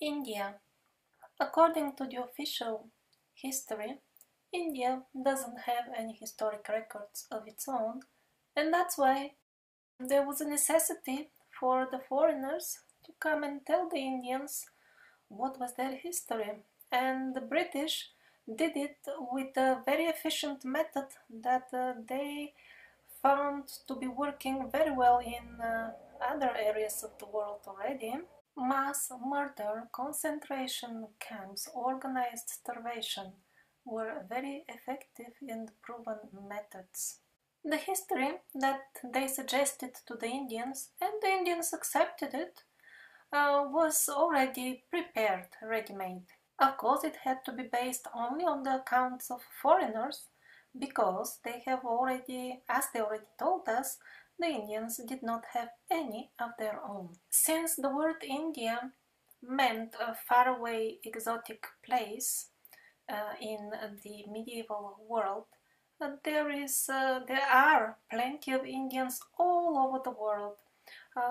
India. According to the official history, India doesn't have any historic records of its own, and that's why there was a necessity for the foreigners to come and tell the Indians what was their history. And the British did it with a very efficient method that they found to be working very well in other areas of the world already. Mass murder, concentration camps, organized starvation were very effective and proven methods. The history that they suggested to the Indians, and the Indians accepted it, was already prepared, ready-made. Of course, it had to be based only on the accounts of foreigners, because they have already, as they already told us, the Indians did not have any of their own. Since the word India meant a faraway exotic place in the medieval world, there are plenty of Indians all over the world,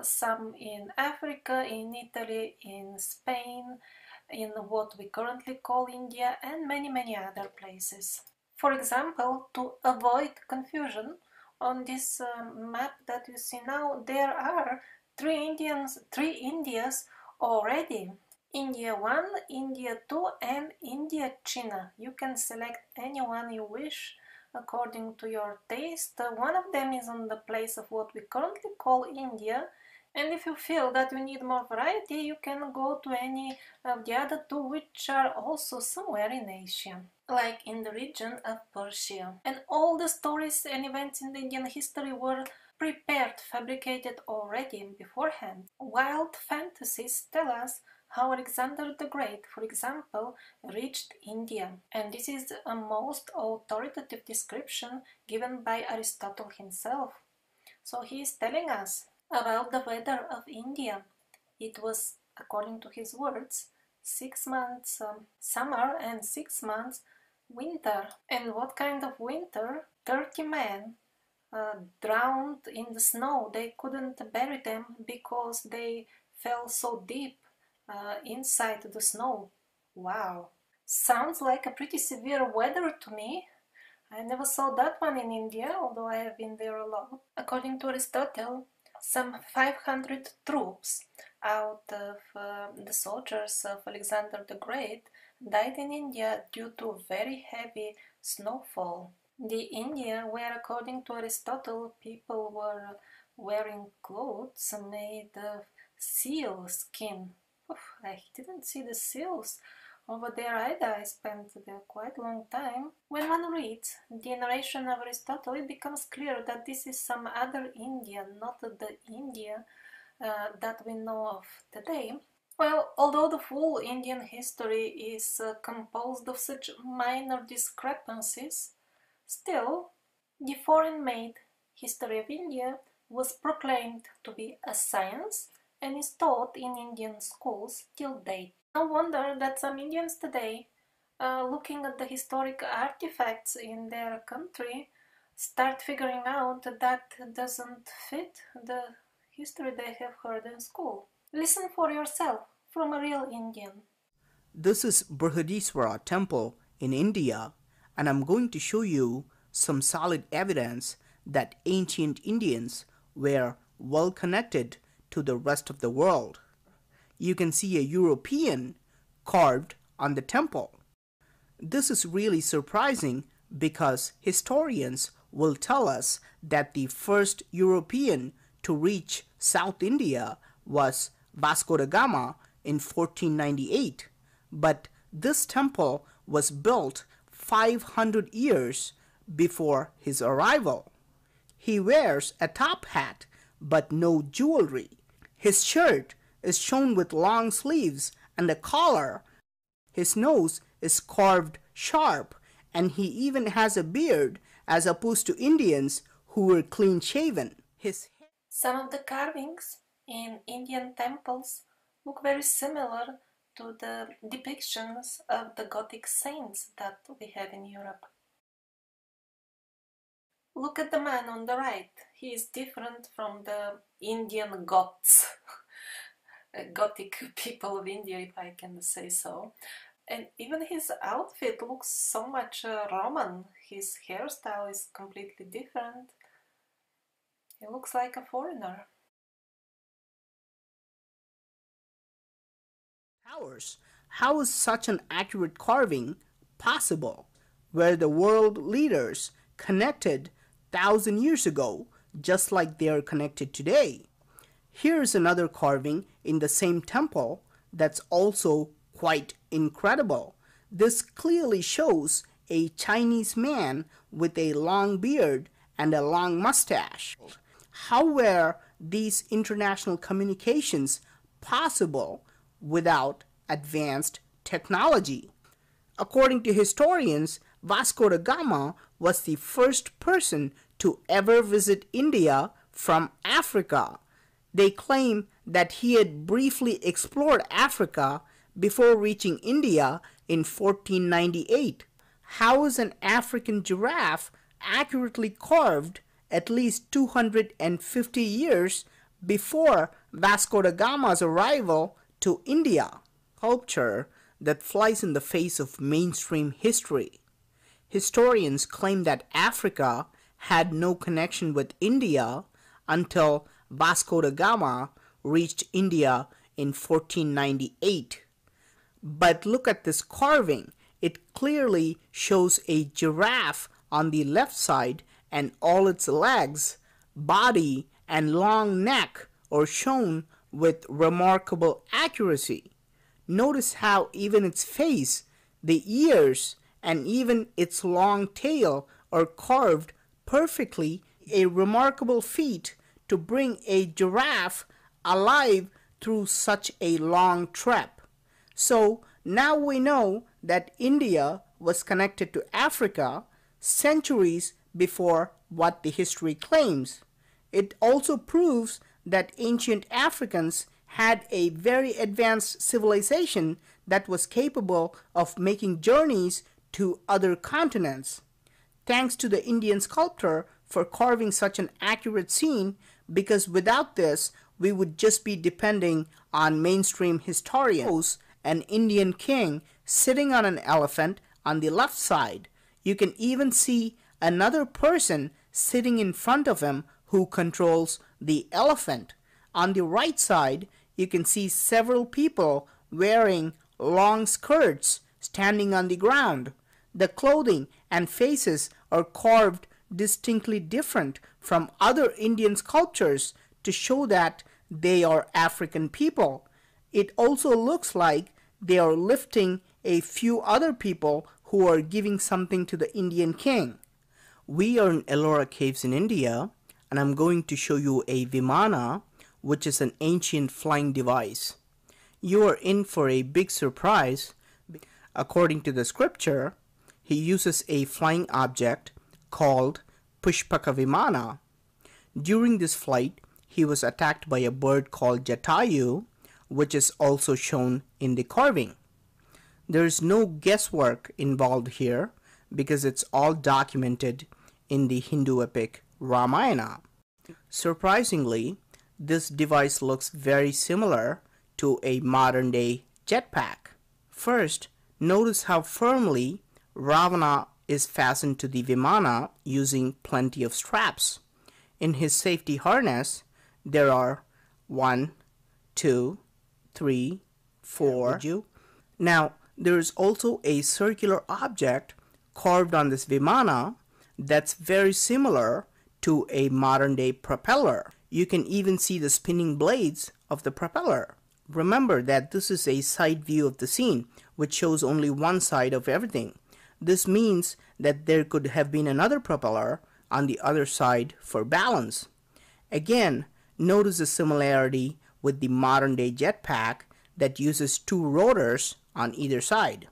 some in Africa, in Italy, in Spain, in what we currently call India, and many other places. For example, to avoid confusion, on this map that you see now, there are three Indias already. India 1, India 2, and India China. You can select any one you wish according to your taste. One of them is on the place of what we currently call India, and if you feel that you need more variety, you can go to any of the other two, which are also somewhere in Asia, like in the region of Persia. And all the stories and events in the Indian history were prepared, fabricated already beforehand. Wild fantasies tell us how Alexander the Great, for example, reached India. And this is a most authoritative description given by Aristotle himself. So he is telling us about the weather of India. It was, according to his words, 6 months summer and 6 months winter. And what kind of winter? 30 men drowned in the snow. They couldn't bury them because they fell so deep inside the snow. Wow! Sounds like a pretty severe weather to me. I never saw that one in India, although I have been there a lot. According to Aristotle, some 500 troops out of the soldiers of Alexander the Great died in India due to very heavy snowfall. The India where, according to Aristotle, people were wearing clothes made of seal skin. Oof, I didn't see the seals over there either. I spent there quite a long time. When one reads the narration of Aristotle, it becomes clear that this is some other India, not the India that we know of today. Well, although the full Indian history is composed of such minor discrepancies, still, the foreign-made history of India was proclaimed to be a science and is taught in Indian schools till date. No wonder that some Indians today, looking at the historic artifacts in their country, start figuring out that doesn't fit the history they have heard in school. Listen for yourself from a real Indian. This is Brihadiswara temple in India, and I'm going to show you some solid evidence that ancient Indians were well connected to the rest of the world. You can see a European carved on the temple. This is really surprising because historians will tell us that the first European to reach South India was Vasco da Gama in 1498, but this temple was built 500 years before his arrival. He wears a top hat but no jewelry. His shirt is shown with long sleeves and a collar. His nose is carved sharp, and he even has a beard as opposed to Indians who were clean shaven. Some of the carvings in Indian temples look very similar to the depictions of the Gothic saints that we have in Europe. Look at the man on the right. He is different from the Indian goths. Gothic people of India, if I can say so. And even his outfit looks so much Roman. His hairstyle is completely different. He looks like a foreigner. Towers. How is such an accurate carving possible, where the world leaders connected 1,000 years ago, just like they are connected today? Here's another carving in the same temple that's also quite incredible. This clearly shows a Chinese man with a long beard and a long mustache. How were these international communications possible without advanced technology? According to historians, Vasco da Gama was the first person to ever visit India from Africa. They claim that he had briefly explored Africa before reaching India in 1498. How is an African giraffe accurately carved at least 250 years before Vasco da Gama's arrival to India? Sculpture that flies in the face of mainstream history. Historians claim that Africa had no connection with India until Vasco da Gama reached India in 1498. But look at this carving. It clearly shows a giraffe on the left side, and all its legs, body, and long neck are shown with remarkable accuracy. Notice how even its face, the ears, and even its long tail are carved perfectly, a remarkable feat to bring a giraffe alive through such a long trip. So now we know that India was connected to Africa centuries before what the history claims. It also proves that ancient Africans had a very advanced civilization that was capable of making journeys to other continents. Thanks to the Indian sculptor for carving such an accurate scene, because without this, we would just be depending on mainstream historians. An Indian king sitting on an elephant on the left side. You can even see another person sitting in front of him who controls the elephant. On the right side, you can see several people wearing long skirts standing on the ground. The clothing and faces are carved distinctly different from other Indian sculptures to show that they are African people. It also looks like they are lifting a few other people who are giving something to the Indian king. We are in Ellora Caves in India, and I'm going to show you a vimana, which is an ancient flying device. You are in for a big surprise. According to the scripture, he uses a flying object called Pushpaka Vimana. During this flight, he was attacked by a bird called Jatayu, which is also shown in the carving. There is no guesswork involved here because it's all documented in the Hindu epic Ramayana. Surprisingly, this device looks very similar to a modern-day jetpack. First, notice how firmly Ravana is fastened to the vimana using plenty of straps. In his safety harness, there are 1, 2, 3, 4. Now, there is also a circular object carved on this vimana that's very similar to a modern-day propeller. You can even see the spinning blades of the propeller. Remember that this is a side view of the scene, which shows only one side of everything. This means that there could have been another propeller on the other side for balance. Again, notice the similarity with the modern-day jetpack that uses 2 rotors on either side.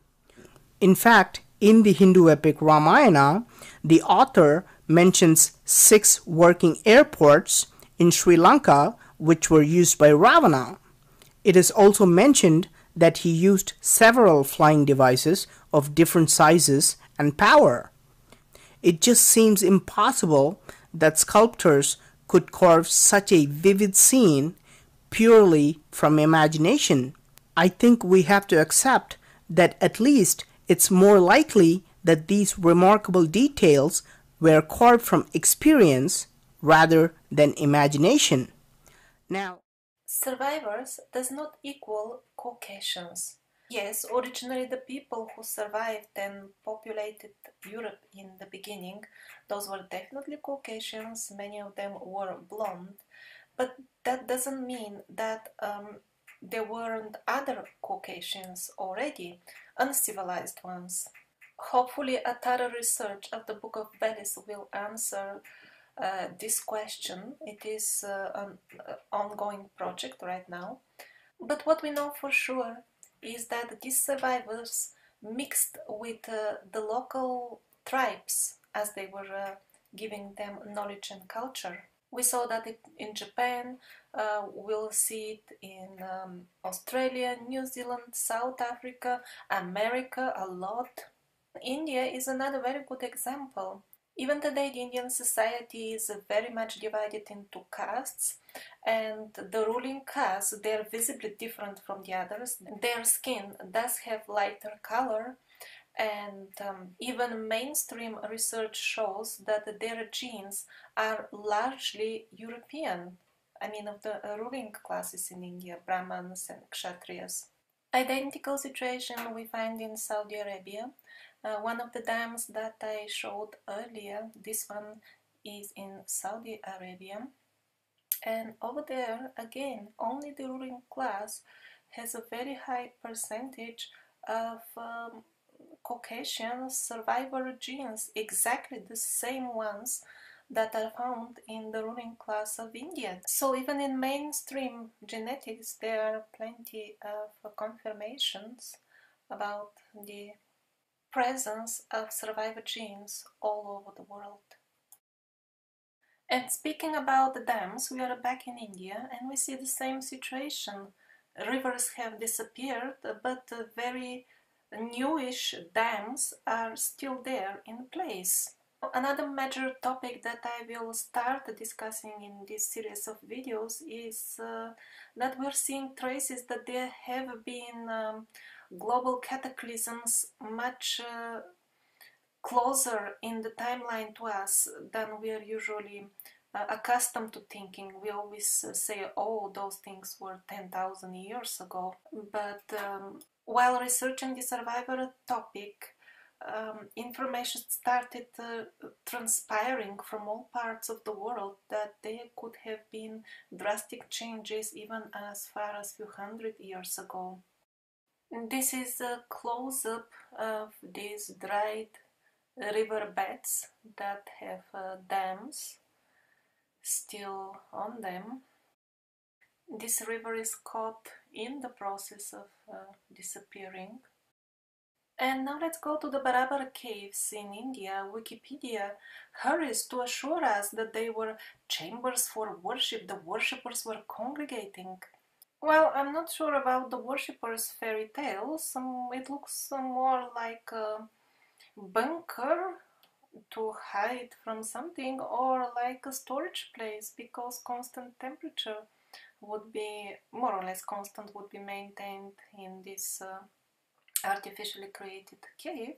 In fact, in the Hindu epic Ramayana, the author mentions 6 working airports in Sri Lanka which were used by Ravana. It is also mentioned that he used several flying devices of different sizes and power. It just seems impossible that sculptors could carve such a vivid scene purely from imagination. I think we have to accept that at least it's more likely that these remarkable details were carved from experience rather than imagination. Now, survivors does not equal Caucasians. Yes, originally the people who survived and populated Europe in the beginning, those were definitely Caucasians, many of them were blonde, but that doesn't mean that there weren't other Caucasians already, uncivilized ones. Hopefully a thorough research of the Book of Bellis will answer this question. It is an ongoing project right now. But what we know for sure is that these survivors mixed with the local tribes as they were giving them knowledge and culture. We saw that in Japan, we'll see it in Australia, New Zealand, South Africa, America a lot. India is another very good example. Even today, the Indian society is very much divided into castes, and the ruling caste, they are visibly different from the others. Their skin does have lighter color, and even mainstream research shows that their genes are largely European. I mean, of the ruling classes in India, Brahmins and Kshatriyas. Identical situation we find in Saudi Arabia. One of the dams that I showed earlier, this one is in Saudi Arabia, and over there again only the ruling class has a very high percentage of Caucasian survivor genes, exactly the same ones that are found in the ruling class of India. So even in mainstream genetics there are plenty of confirmations about the presence of survivor genes all over the world. And speaking about the dams, we are back in India and we see the same situation. Rivers have disappeared, but very newish dams are still there in place. Another major topic that I will start discussing in this series of videos is that we're seeing traces that there have been global cataclysms much closer in the timeline to us than we are usually accustomed to thinking. We always say, oh, those things were 10,000 years ago. But while researching the survivor topic, information started transpiring from all parts of the world that there could have been drastic changes even as far as few hundred years ago. This is a close-up of these dried riverbeds that have dams still on them. This river is caught in the process of disappearing. And now let's go to the Barabar caves in India. Wikipedia hurries to assure us that they were chambers for worship. The worshippers were congregating. Well, I'm not sure about the worshippers' fairy tales. It looks more like a bunker to hide from something, or like a storage place, because constant temperature would be, more or less constant, would be maintained in this artificially created cave.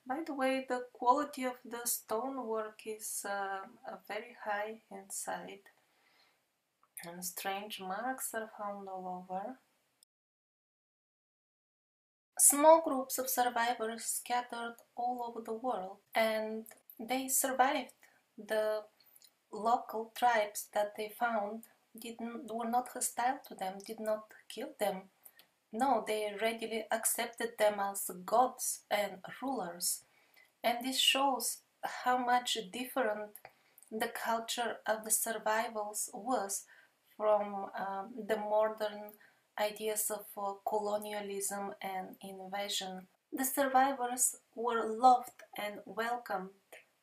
By the way, the quality of the stonework is very high inside, and strange marks are found all over. Small groups of survivors scattered all over the world, and they survived. The local tribes that they found were not hostile to them, did not kill them. No, they readily accepted them as gods and rulers. And this shows how much different the culture of the survivals was from the modern ideas of colonialism and invasion. The survivors were loved and welcomed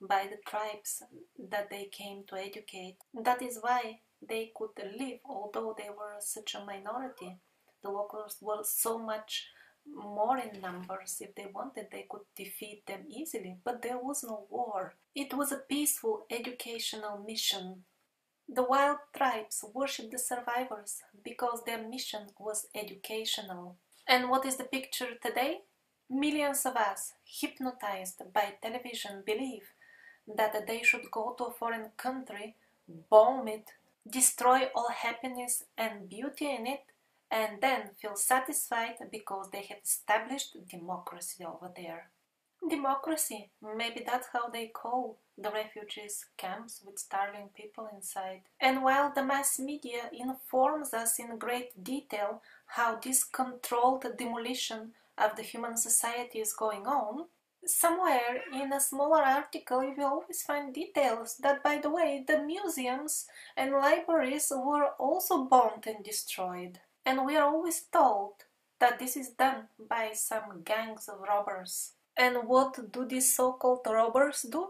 by the tribes that they came to educate. That is why they could live, although they were such a minority. The locals were so much more in numbers. If they wanted, they could defeat them easily, but there was no war. It was a peaceful educational mission. The wild tribes worshipped the survivors because their mission was educational. And what is the picture today? Millions of us, hypnotized by television, believe that they should go to a foreign country, bomb it, destroy all happiness and beauty in it, and then feel satisfied because they have established democracy over there. Democracy, maybe that's how they call the refugees camps with starving people inside. And while the mass media informs us in great detail how this controlled demolition of the human society is going on, somewhere in a smaller article you will always find details that, by the way, the museums and libraries were also bombed and destroyed. And we are always told that this is done by some gangs of robbers. And what do these so-called robbers do?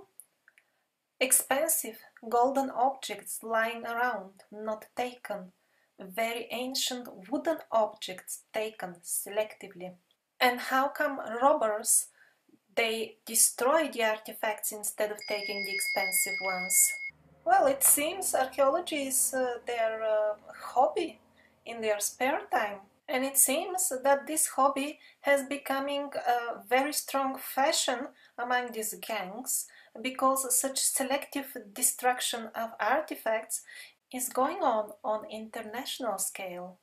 Expensive golden objects lying around, not taken. Very ancient wooden objects taken selectively. And how come robbers, they destroy the artifacts instead of taking the expensive ones? Well, it seems archaeology is their hobby in their spare time. And it seems that this hobby has becoming a very strong fashion among these gangs because such selective destruction of artifacts is going on international scale.